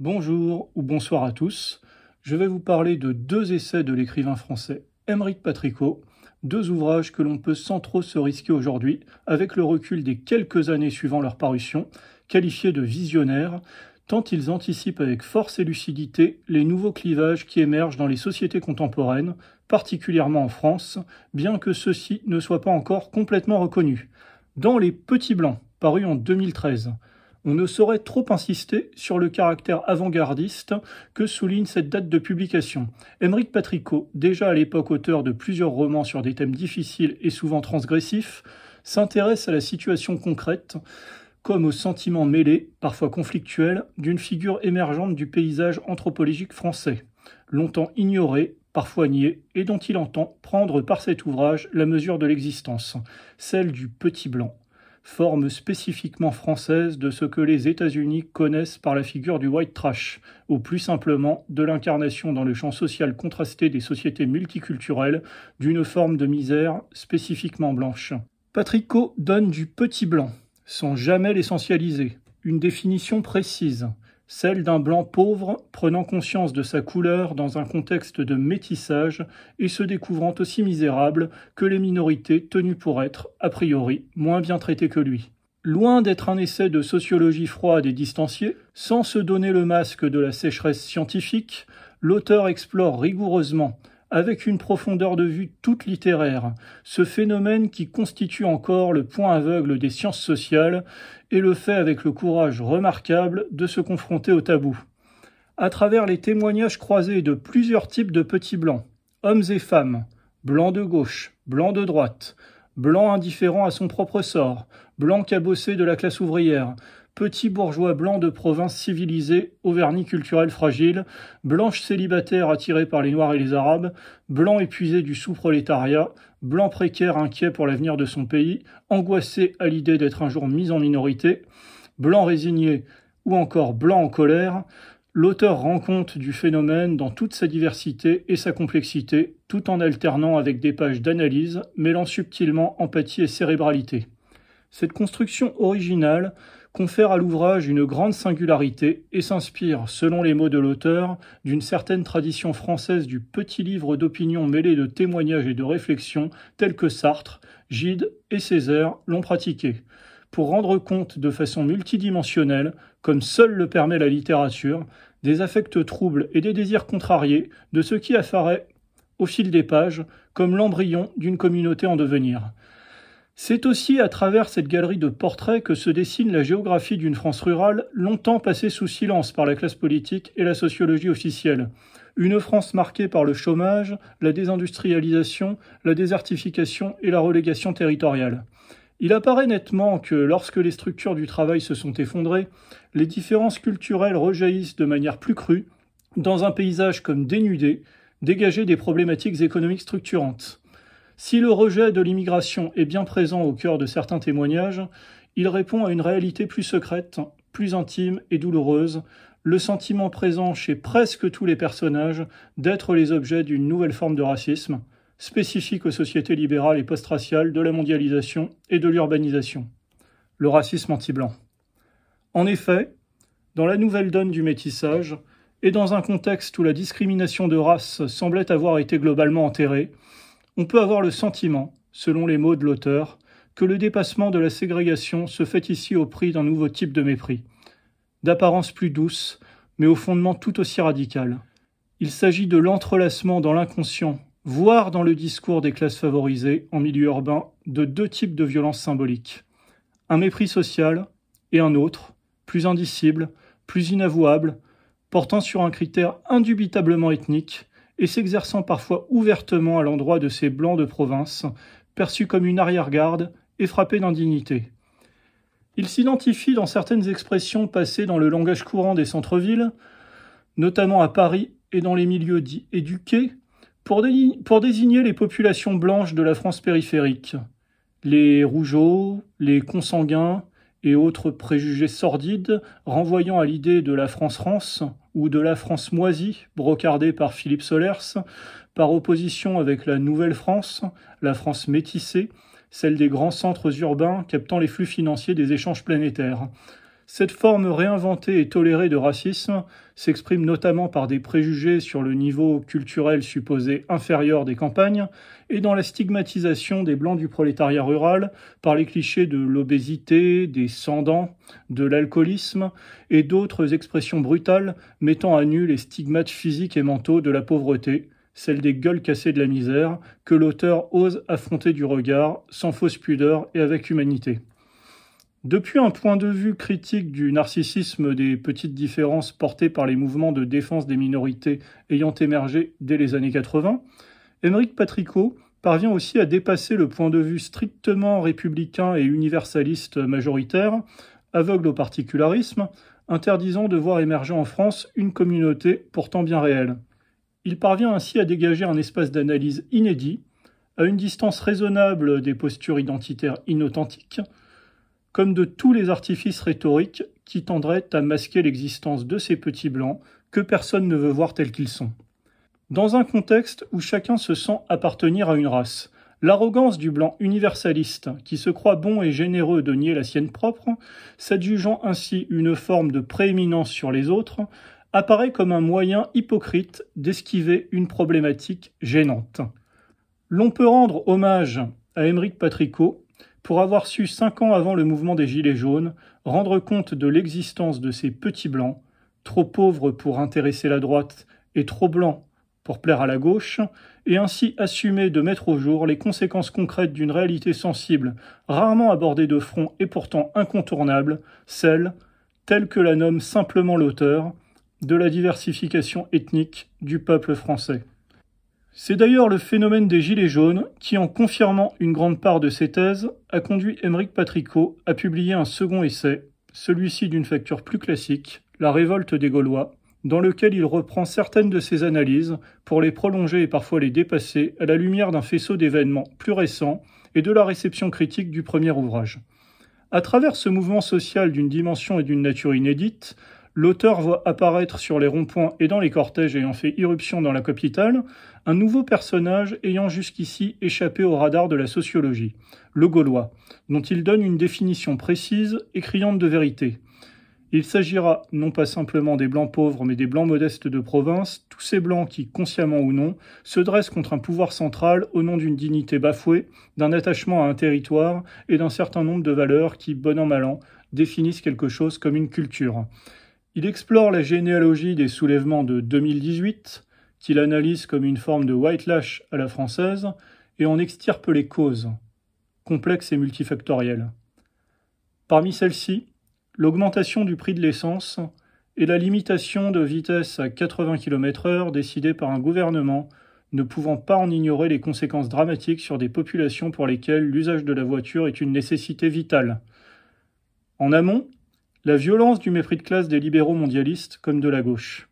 Bonjour ou bonsoir à tous. Je vais vous parler de deux essais de l'écrivain français Aymeric Patricot, deux ouvrages que l'on peut sans trop se risquer aujourd'hui, avec le recul des quelques années suivant leur parution, qualifiés de visionnaires, tant ils anticipent avec force et lucidité les nouveaux clivages qui émergent dans les sociétés contemporaines, particulièrement en France, bien que ceux-ci ne soient pas encore complètement reconnus. Dans Les Petits Blancs, paru en 2013, on ne saurait trop insister sur le caractère avant-gardiste que souligne cette date de publication. Aymeric Patricot, déjà à l'époque auteur de plusieurs romans sur des thèmes difficiles et souvent transgressifs, s'intéresse à la situation concrète, comme aux sentiments mêlés, parfois conflictuels, d'une figure émergente du paysage anthropologique français, longtemps ignoré, parfois nié, et dont il entend prendre par cet ouvrage la mesure de l'existence, celle du petit blanc, forme spécifiquement française de ce que les États-Unis connaissent par la figure du white trash, ou plus simplement de l'incarnation dans le champ social contrasté des sociétés multiculturelles d'une forme de misère spécifiquement blanche. Patricot donne du petit blanc, sans jamais l'essentialiser, une définition précise, celle d'un blanc pauvre prenant conscience de sa couleur dans un contexte de métissage et se découvrant aussi misérable que les minorités tenues pour être, a priori, moins bien traitées que lui. Loin d'être un essai de sociologie froide et distanciée, sans se donner le masque de la sécheresse scientifique, l'auteur explore rigoureusement, avec une profondeur de vue toute littéraire, ce phénomène qui constitue encore le point aveugle des sciences sociales et le fait avec le courage remarquable de se confronter au tabou. À travers les témoignages croisés de plusieurs types de petits blancs, hommes et femmes, blancs de gauche, blancs de droite, blancs indifférents à son propre sort, blancs cabossés de la classe ouvrière, petits bourgeois blancs de province civilisés au vernis culturel fragile, blanches célibataires attirées par les Noirs et les Arabes, blancs épuisés du sous-prolétariat, blancs précaires inquiets pour l'avenir de son pays, angoissés à l'idée d'être un jour mis en minorité, blancs résignés ou encore blancs en colère, l'auteur rend compte du phénomène dans toute sa diversité et sa complexité, tout en alternant avec des pages d'analyse, mêlant subtilement empathie et cérébralité. Cette construction originale confère à l'ouvrage une grande singularité et s'inspire, selon les mots de l'auteur, d'une certaine tradition française du petit livre d'opinion mêlé de témoignages et de réflexions tels que Sartre, Gide et Césaire l'ont pratiqué, pour rendre compte de façon multidimensionnelle, comme seul le permet la littérature, des affects troubles et des désirs contrariés de ce qui apparaît, au fil des pages, comme l'embryon d'une communauté en devenir. C'est aussi à travers cette galerie de portraits que se dessine la géographie d'une France rurale longtemps passée sous silence par la classe politique et la sociologie officielle. Une France marquée par le chômage, la désindustrialisation, la désertification et la relégation territoriale. Il apparaît nettement que lorsque les structures du travail se sont effondrées, les différences culturelles rejaillissent de manière plus crue, dans un paysage comme dénudé, dégagé des problématiques économiques structurantes. Si le rejet de l'immigration est bien présent au cœur de certains témoignages, il répond à une réalité plus secrète, plus intime et douloureuse, le sentiment présent chez presque tous les personnages d'être les objets d'une nouvelle forme de racisme, spécifique aux sociétés libérales et post-raciales de la mondialisation et de l'urbanisation. Le racisme anti-blanc. En effet, dans la nouvelle donne du métissage, et dans un contexte où la discrimination de race semblait avoir été globalement enterrée, on peut avoir le sentiment, selon les mots de l'auteur, que le dépassement de la ségrégation se fait ici au prix d'un nouveau type de mépris, d'apparence plus douce, mais au fondement tout aussi radical. Il s'agit de l'entrelacement dans l'inconscient, voire dans le discours des classes favorisées en milieu urbain, de deux types de violences symboliques. Un mépris social et un autre, plus indicible, plus inavouable, portant sur un critère indubitablement ethnique, et s'exerçant parfois ouvertement à l'endroit de ces blancs de province, perçus comme une arrière-garde et frappés d'indignité. Il s'identifie dans certaines expressions passées dans le langage courant des centres-villes, notamment à Paris et dans les milieux dits éduqués, pour désigner les populations blanches de la France périphérique, les rougeaux, les consanguins et autres préjugés sordides renvoyant à l'idée de la France-rance ou de la France moisie, brocardée par Philippe Solers, par opposition avec la Nouvelle-France, la France métissée, celle des grands centres urbains captant les flux financiers des échanges planétaires. Cette forme réinventée et tolérée de racisme s'exprime notamment par des préjugés sur le niveau culturel supposé inférieur des campagnes et dans la stigmatisation des blancs du prolétariat rural par les clichés de l'obésité, des sans-dents, de l'alcoolisme et d'autres expressions brutales mettant à nu les stigmates physiques et mentaux de la pauvreté, celle des gueules cassées de la misère, que l'auteur ose affronter du regard, sans fausse pudeur et avec humanité. Depuis un point de vue critique du narcissisme des petites différences portées par les mouvements de défense des minorités ayant émergé dès les années 80, Aymeric Patricot parvient aussi à dépasser le point de vue strictement républicain et universaliste majoritaire, aveugle au particularisme, interdisant de voir émerger en France une communauté pourtant bien réelle. Il parvient ainsi à dégager un espace d'analyse inédit, à une distance raisonnable des postures identitaires inauthentiques, comme de tous les artifices rhétoriques qui tendraient à masquer l'existence de ces petits blancs que personne ne veut voir tels qu'ils sont. Dans un contexte où chacun se sent appartenir à une race, l'arrogance du blanc universaliste, qui se croit bon et généreux de nier la sienne propre, s'adjugeant ainsi une forme de prééminence sur les autres, apparaît comme un moyen hypocrite d'esquiver une problématique gênante. L'on peut rendre hommage à Aymeric Patricot pour avoir su 5 ans avant le mouvement des Gilets jaunes rendre compte de l'existence de ces petits blancs, trop pauvres pour intéresser la droite et trop blancs pour plaire à la gauche, et ainsi assumer de mettre au jour les conséquences concrètes d'une réalité sensible, rarement abordée de front et pourtant incontournable, celle, telle que la nomme simplement l'auteur, de la diversification ethnique du peuple français. C'est d'ailleurs le phénomène des Gilets jaunes qui, en confirmant une grande part de ses thèses, a conduit Aymeric Patricot à publier un second essai, celui-ci d'une facture plus classique, La révolte des Gaulois, dans lequel il reprend certaines de ses analyses pour les prolonger et parfois les dépasser à la lumière d'un faisceau d'événements plus récents et de la réception critique du premier ouvrage. À travers ce mouvement social d'une dimension et d'une nature inédite, l'auteur voit apparaître sur les ronds-points et dans les cortèges ayant fait irruption dans la capitale un nouveau personnage ayant jusqu'ici échappé au radar de la sociologie, le Gaulois, dont il donne une définition précise et criante de vérité. Il s'agira non pas simplement des blancs pauvres, mais des blancs modestes de province, tous ces blancs qui, consciemment ou non, se dressent contre un pouvoir central au nom d'une dignité bafouée, d'un attachement à un territoire et d'un certain nombre de valeurs qui, bon an mal an, définissent quelque chose comme une culture. Il explore la généalogie des soulèvements de 2018, qu'il analyse comme une forme de whitelash à la française, et en extirpe les causes, complexes et multifactorielles. Parmi celles-ci, l'augmentation du prix de l'essence et la limitation de vitesse à 80 km/h décidée par un gouvernement ne pouvant pas en ignorer les conséquences dramatiques sur des populations pour lesquelles l'usage de la voiture est une nécessité vitale. En amont, la violence du mépris de classe des libéraux mondialistes comme de la gauche.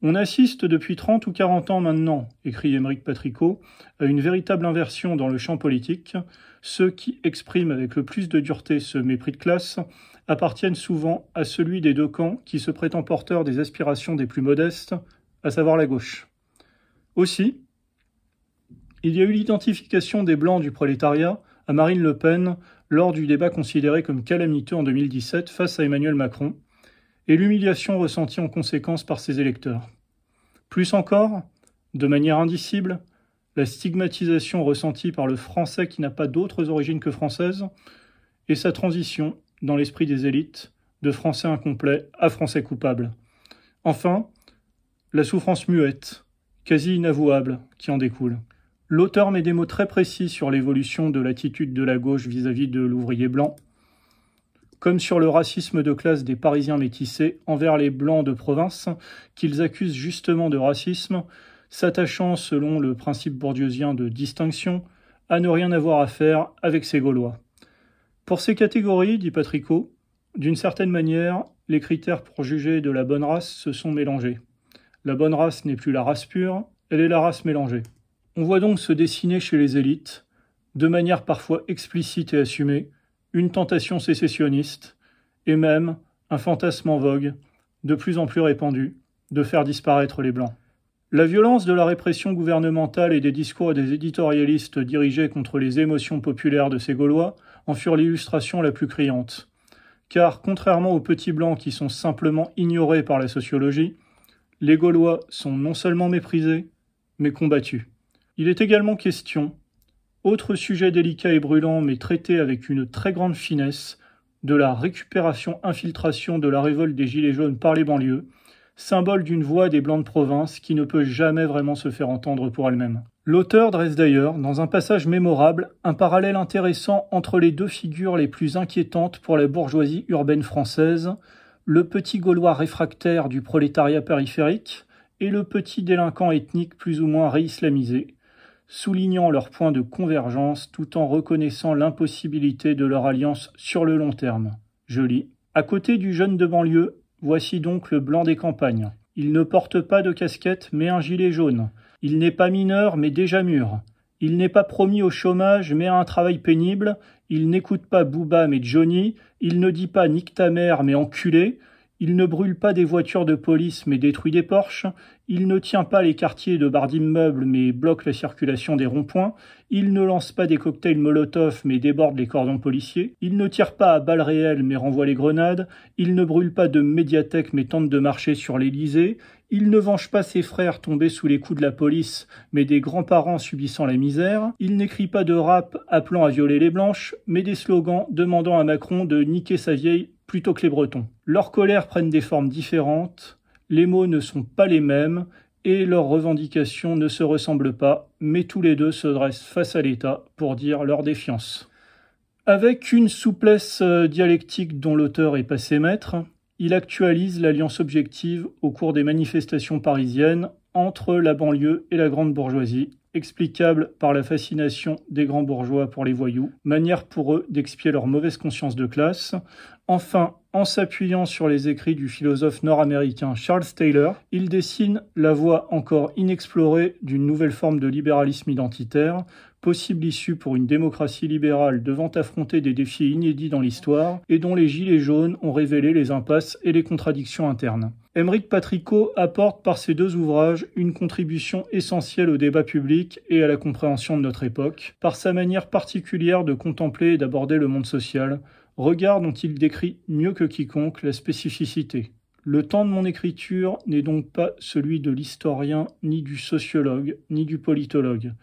On assiste depuis 30 ou 40 ans maintenant, écrit Aymeric Patricot, à une véritable inversion dans le champ politique. Ceux qui expriment avec le plus de dureté ce mépris de classe appartiennent souvent à celui des deux camps qui se prétend porteur des aspirations des plus modestes, à savoir la gauche. Aussi, il y a eu l'identification des Blancs du prolétariat à Marine Le Pen lors du débat considéré comme calamiteux en 2017 face à Emmanuel Macron, et l'humiliation ressentie en conséquence par ses électeurs. Plus encore, de manière indicible, la stigmatisation ressentie par le français qui n'a pas d'autres origines que françaises, et sa transition, dans l'esprit des élites, de français incomplet à français coupable. Enfin, la souffrance muette, quasi inavouable, qui en découle. L'auteur met des mots très précis sur l'évolution de l'attitude de la gauche vis-à-vis de l'ouvrier blanc, comme sur le racisme de classe des Parisiens métissés envers les Blancs de province, qu'ils accusent justement de racisme, s'attachant, selon le principe bourdieusien de distinction, à ne rien avoir à faire avec ces Gaulois. Pour ces catégories, dit Patricot, d'une certaine manière, les critères pour juger de la bonne race se sont mélangés. La bonne race n'est plus la race pure, elle est la race mélangée. On voit donc se dessiner chez les élites, de manière parfois explicite et assumée, une tentation sécessionniste, et même un fantasme en vogue, de plus en plus répandu, de faire disparaître les Blancs. La violence de la répression gouvernementale et des discours des éditorialistes dirigés contre les émotions populaires de ces Gaulois en furent l'illustration la plus criante. car contrairement aux petits blancs qui sont simplement ignorés par la sociologie, les Gaulois sont non seulement méprisés, mais combattus. Il est également question, autre sujet délicat et brûlant mais traité avec une très grande finesse, de la récupération-infiltration de la révolte des Gilets jaunes par les banlieues, symbole d'une voix des Blancs de province qui ne peut jamais vraiment se faire entendre pour elle-même. L'auteur dresse d'ailleurs, dans un passage mémorable, un parallèle intéressant entre les deux figures les plus inquiétantes pour la bourgeoisie urbaine française, le petit Gaulois réfractaire du prolétariat périphérique et le petit délinquant ethnique plus ou moins réislamisé, soulignant leur point de convergence tout en reconnaissant l'impossibilité de leur alliance sur le long terme. Je lis. À côté du jeune de banlieue, voici donc le blanc des campagnes. Il ne porte pas de casquette mais un gilet jaune. Il n'est pas mineur mais déjà mûr. Il n'est pas promis au chômage mais à un travail pénible. Il n'écoute pas Booba mais Johnny. Il ne dit pas nique ta mère mais enculé. Il ne brûle pas des voitures de police mais détruit des Porsche. Il ne tient pas les quartiers de barres d'immeubles mais bloque la circulation des ronds-points. Il ne lance pas des cocktails Molotov mais déborde les cordons policiers. Il ne tire pas à balles réelles mais renvoie les grenades. Il ne brûle pas de médiathèque mais tente de marcher sur l'Élysée. Il ne venge pas ses frères tombés sous les coups de la police mais des grands-parents subissant la misère. Il n'écrit pas de rap appelant à violer les blanches mais des slogans demandant à Macron de niquer sa vieille plutôt que les Bretons. Leurs colères prennent des formes différentes, les mots ne sont pas les mêmes et leurs revendications ne se ressemblent pas, mais tous les deux se dressent face à l'État pour dire leur défiance. Avec une souplesse dialectique dont l'auteur est passé maître, il actualise l'alliance objective au cours des manifestations parisiennes entre la banlieue et la grande bourgeoisie, explicable par la fascination des grands bourgeois pour les voyous, manière pour eux d'expier leur mauvaise conscience de classe. Enfin, en s'appuyant sur les écrits du philosophe nord-américain Charles Taylor, il dessine la voie encore inexplorée d'une nouvelle forme de libéralisme identitaire, possible issue pour une démocratie libérale devant affronter des défis inédits dans l'histoire et dont les Gilets jaunes ont révélé les impasses et les contradictions internes. Aymeric Patricot apporte par ces deux ouvrages une contribution essentielle au débat public et à la compréhension de notre époque, par sa manière particulière de contempler et d'aborder le monde social, regard dont il décrit mieux que quiconque la spécificité. Le temps de mon écriture n'est donc pas celui de l'historien, ni du sociologue, ni du politologue.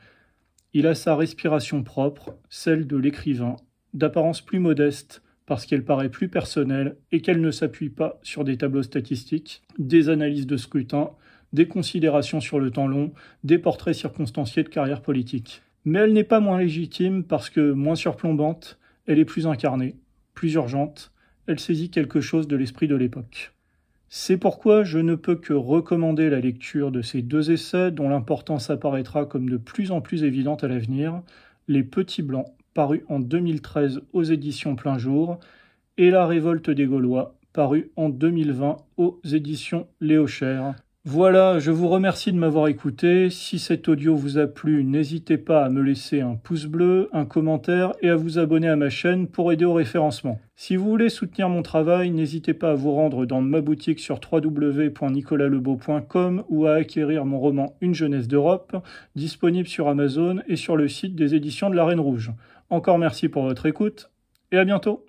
Il a sa respiration propre, celle de l'écrivain, d'apparence plus modeste, parce qu'elle paraît plus personnelle et qu'elle ne s'appuie pas sur des tableaux statistiques, des analyses de scrutin, des considérations sur le temps long, des portraits circonstanciés de carrière politique. Mais elle n'est pas moins légitime parce que, moins surplombante, elle est plus incarnée, plus urgente, elle saisit quelque chose de l'esprit de l'époque. C'est pourquoi je ne peux que recommander la lecture de ces deux essais dont l'importance apparaîtra comme de plus en plus évidente à l'avenir, Les Petits Blancs, paru en 2013 aux éditions Plein Jour, et La Révolte des Gaulois, paru en 2020 aux éditions Léo Cher. Voilà, je vous remercie de m'avoir écouté. Si cet audio vous a plu, n'hésitez pas à me laisser un pouce bleu, un commentaire et à vous abonner à ma chaîne pour aider au référencement. Si vous voulez soutenir mon travail, n'hésitez pas à vous rendre dans ma boutique sur www.nicolaslebeau.com ou à acquérir mon roman Une jeunesse d'Europe, disponible sur Amazon et sur le site des éditions de la Reine Rouge. Encore merci pour votre écoute et à bientôt.